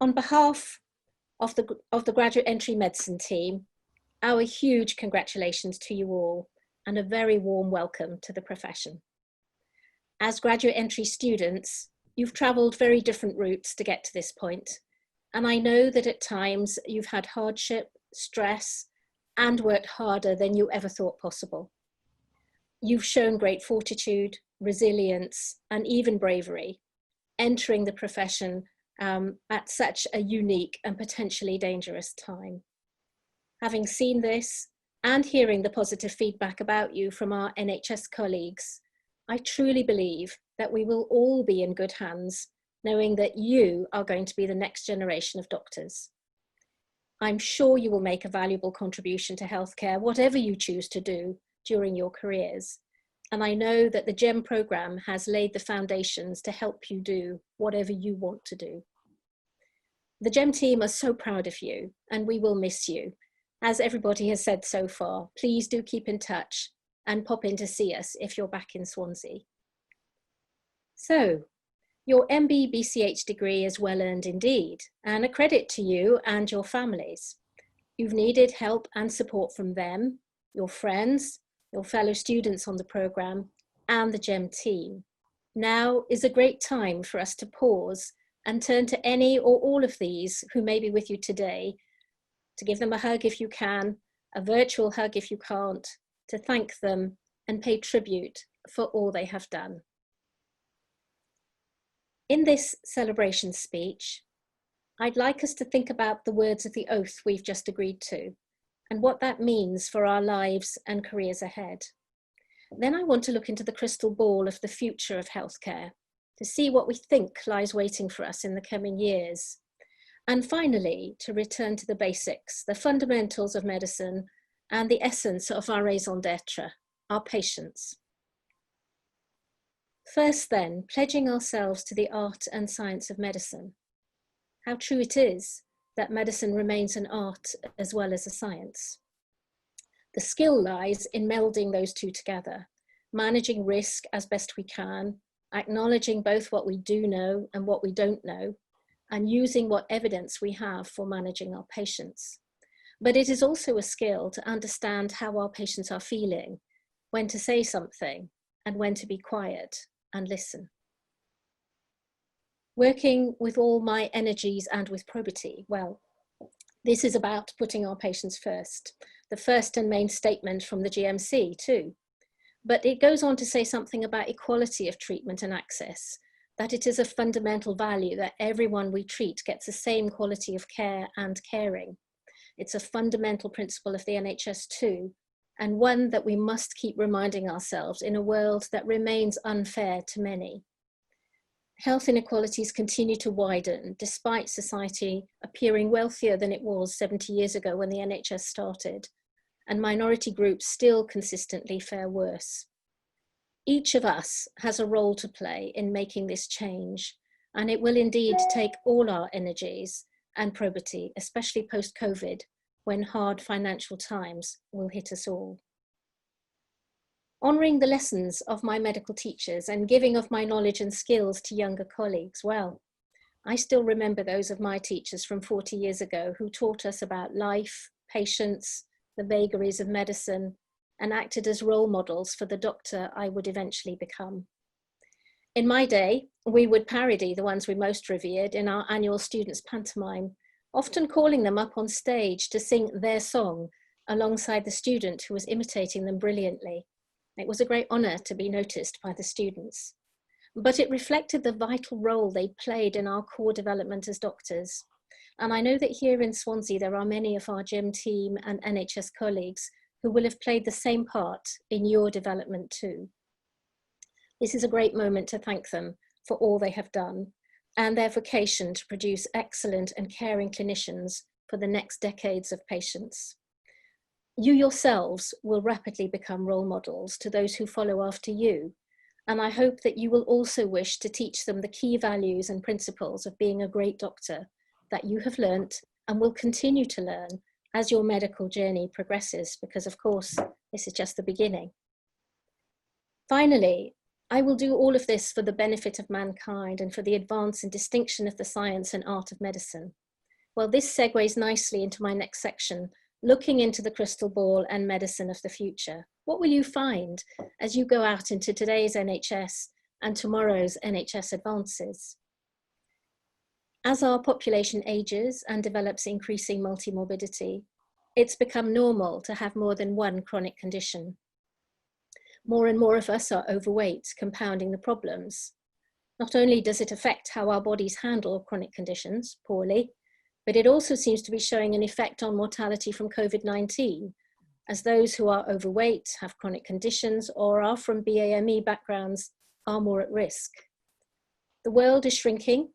On behalf of the Graduate Entry Medicine team, our huge congratulations to you all and a very warm welcome to the profession. As graduate entry students, you've travelled very different routes to get to this point, and I know that at times you've had hardship, stress, and worked harder than you ever thought possible. You've shown great fortitude, resilience, and even bravery, entering the profession at such a unique and potentially dangerous time. Having seen this and hearing the positive feedback about you from our NHS colleagues, I truly believe that we will all be in good hands, knowing that you are going to be the next generation of doctors. I'm sure you will make a valuable contribution to healthcare, whatever you choose to do during your careers. And I know that the GEM programme has laid the foundations to help you do whatever you want to do. The GEM team are so proud of you, and we will miss you. As everybody has said so far, please do keep in touch and pop in to see us if you're back in Swansea. So, your MBE BCH degree is well earned indeed, and a credit to you and your families. You've needed help and support from them, your friends, your fellow students on the programme, and the GEM team. Now is a great time for us to pause and turn to any or all of these who may be with you today, to give them a hug if you can, a virtual hug if you can't, to thank them and pay tribute for all they have done. In this celebration speech, I'd like us to think about the words of the oath we've just agreed to and what that means for our lives and careers ahead. Then I want to look into the crystal ball of the future of healthcare to see what we think lies waiting for us in the coming years. And finally, to return to the basics, the fundamentals of medicine and the essence of our raison d'etre, our patients. First then, pledging ourselves to the art and science of medicine. How true it is that medicine remains an art as well as a science. The skill lies in melding those two together, managing risk as best we can, acknowledging both what we do know and what we don't know, and using what evidence we have for managing our patients. But it is also a skill to understand how our patients are feeling, when to say something, and when to be quiet and listen. Working with all my energies and with probity, well, this is about putting our patients first, the first and main statement from the GMC too. But it goes on to say something about equality of treatment and access, that it is a fundamental value that everyone we treat gets the same quality of care and caring. It's a fundamental principle of the NHS too, and one that we must keep reminding ourselves in a world that remains unfair to many. Health inequalities continue to widen despite society appearing wealthier than it was 70 years ago when the NHS started, and minority groups still consistently fare worse. Each of us has a role to play in making this change, and it will indeed take all our energies and probity, especially post-COVID, when hard financial times will hit us all. Honouring the lessons of my medical teachers and giving of my knowledge and skills to younger colleagues, well, I still remember those of my teachers from 40 years ago who taught us about life, patience, the vagaries of medicine, and acted as role models for the doctor I would eventually become. In my day, we would parody the ones we most revered in our annual students' pantomime, often calling them up on stage to sing their song alongside the student who was imitating them brilliantly. It was a great honour to be noticed by the students, but it reflected the vital role they played in our core development as doctors. And I know that here in Swansea, there are many of our GEM team and NHS colleagues who will have played the same part in your development too. This is a great moment to thank them for all they have done and their vocation to produce excellent and caring clinicians for the next decades of patients. You yourselves will rapidly become role models to those who follow after you, and I hope that you will also wish to teach them the key values and principles of being a great doctor that you have learnt and will continue to learn as your medical journey progresses, because of course, this is just the beginning. Finally, I will do all of this for the benefit of mankind and for the advance and distinction of the science and art of medicine. Well, this segues nicely into my next section, looking into the crystal ball and medicine of the future. What will you find as you go out into today's NHS and tomorrow's NHS advances? As our population ages and develops increasing multimorbidity, it's become normal to have more than one chronic condition. More and more of us are overweight, compounding the problems. Not only does it affect how our bodies handle chronic conditions poorly, but it also seems to be showing an effect on mortality from COVID-19, as those who are overweight, have chronic conditions, or are from BAME backgrounds are more at risk. The world is shrinking,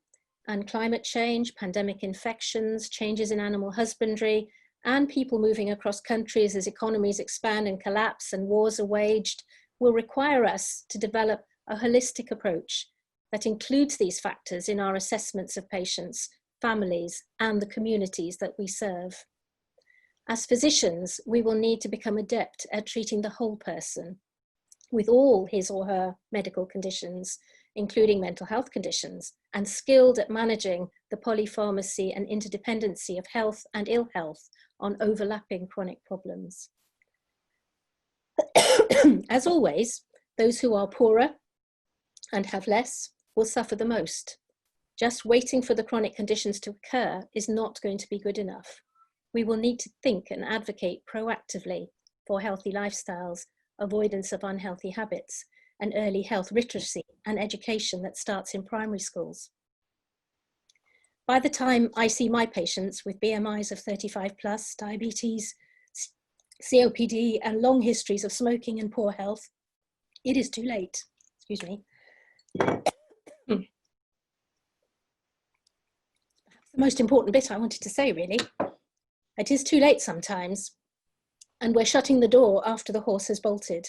and climate change, pandemic infections, changes in animal husbandry, and people moving across countries as economies expand and collapse and wars are waged will require us to develop a holistic approach that includes these factors in our assessments of patients, families, and the communities that we serve. As physicians, we will need to become adept at treating the whole person with all his or her medical conditions, including mental health conditions, and skilled at managing the polypharmacy and interdependency of health and ill health on overlapping chronic problems. As always, those who are poorer and have less will suffer the most. Just waiting for the chronic conditions to occur is not going to be good enough. We will need to think and advocate proactively for healthy lifestyles, avoidance of unhealthy habits, and early health literacy and education that starts in primary schools. By the time I see my patients with BMIs of 35 plus, diabetes, COPD, and long histories of smoking and poor health, it is too late. Excuse me. Perhaps the most important bit I wanted to say, really. It is too late sometimes, and we're shutting the door after the horse has bolted.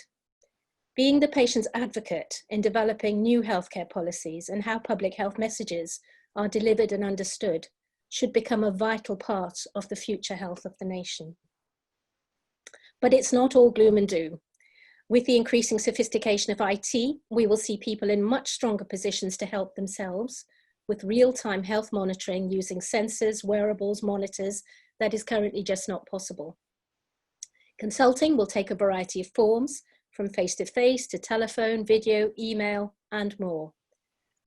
Being the patient's advocate in developing new healthcare policies and how public health messages are delivered and understood should become a vital part of the future health of the nation. But it's not all gloom and doom. With the increasing sophistication of IT, we will see people in much stronger positions to help themselves with real-time health monitoring using sensors, wearables, monitors that is currently just not possible. Consulting will take a variety of forms, from face-to-face to telephone, video, email, and more.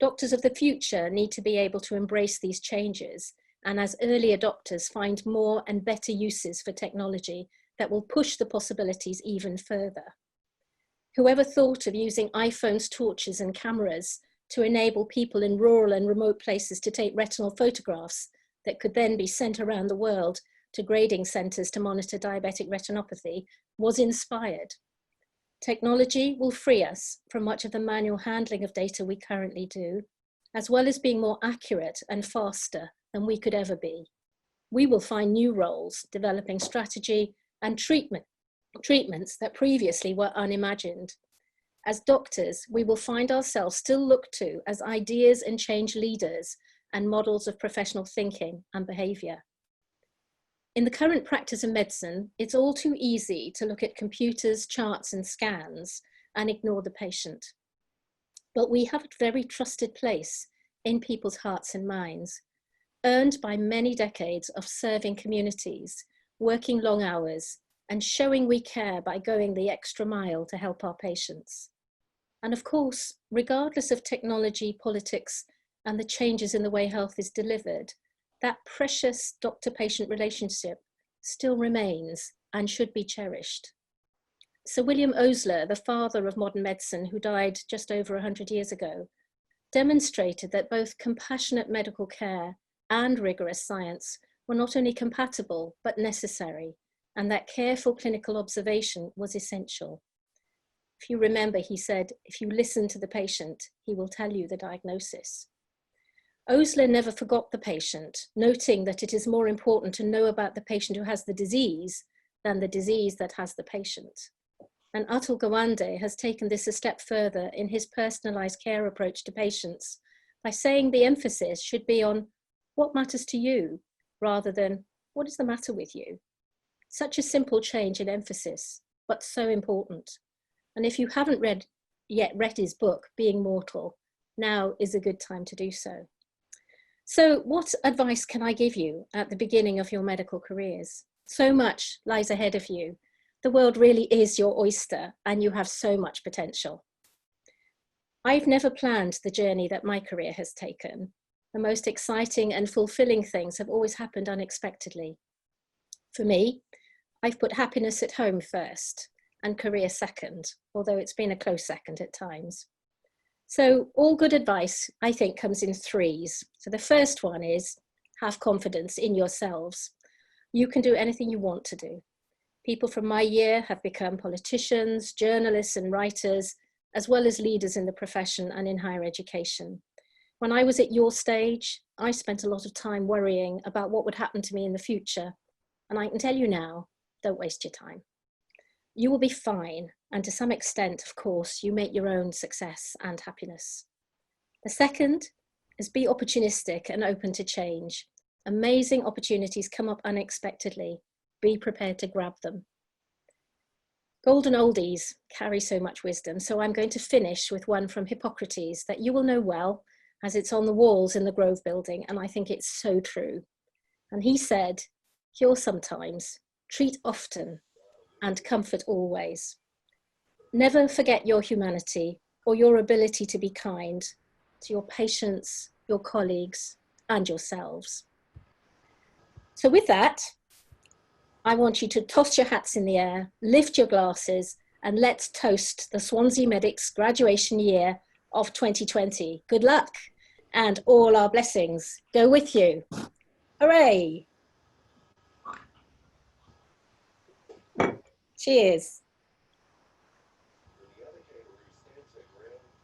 Doctors of the future need to be able to embrace these changes and as early adopters find more and better uses for technology that will push the possibilities even further. Whoever thought of using iPhones, torches, and cameras to enable people in rural and remote places to take retinal photographs that could then be sent around the world to grading centers to monitor diabetic retinopathy was inspired. Technology will free us from much of the manual handling of data we currently do, as well as being more accurate and faster than we could ever be. We will find new roles, developing strategy and treatments that previously were unimagined. As doctors, we will find ourselves still looked to as ideas and change leaders and models of professional thinking and behavior. In the current practice of medicine, it's all too easy to look at computers, charts, and scans and ignore the patient. But we have a very trusted place in people's hearts and minds, earned by many decades of serving communities, working long hours, and showing we care by going the extra mile to help our patients. And of course, regardless of technology, politics, and the changes in the way health is delivered, that precious doctor-patient relationship still remains and should be cherished. Sir William Osler, the father of modern medicine, who died just over 100 years ago, demonstrated that both compassionate medical care and rigorous science were not only compatible, but necessary, and that careful clinical observation was essential. If you remember, he said, if you listen to the patient, he will tell you the diagnosis. Osler never forgot the patient, noting that it is more important to know about the patient who has the disease than the disease that has the patient. And Atul Gawande has taken this a step further in his personalized care approach to patients by saying the emphasis should be on what matters to you rather than what is the matter with you. Such a simple change in emphasis, but so important. And if you haven't read yet read his book, Being Mortal, now is a good time to do so. So what advice can I give you at the beginning of your medical careers? So much lies ahead of you. The world really is your oyster and you have so much potential. I've never planned the journey that my career has taken. The most exciting and fulfilling things have always happened unexpectedly. For me, I've put happiness at home first and career second, although it's been a close second at times. So all good advice, I think, comes in threes. So the first one is have confidence in yourselves. You can do anything you want to do. People from my year have become politicians, journalists and writers, as well as leaders in the profession and in higher education. When I was at your stage, I spent a lot of time worrying about what would happen to me in the future. And I can tell you now, don't waste your time. You will be fine. And to some extent, of course, you make your own success and happiness. The second is be opportunistic and open to change. Amazing opportunities come up unexpectedly. Be prepared to grab them. Golden oldies carry so much wisdom, so I'm going to finish with one from Hippocrates that you will know well, as it's on the walls in the Grove building, and I think it's so true. And he said, cure sometimes, treat often, and comfort always. Never forget your humanity or your ability to be kind to your patients, your colleagues, and yourselves. So with that, I want you to toss your hats in the air, lift your glasses, and let's toast the Swansea Medics graduation year of 2020. Good luck, and all our blessings go with you. Hooray! Cheers.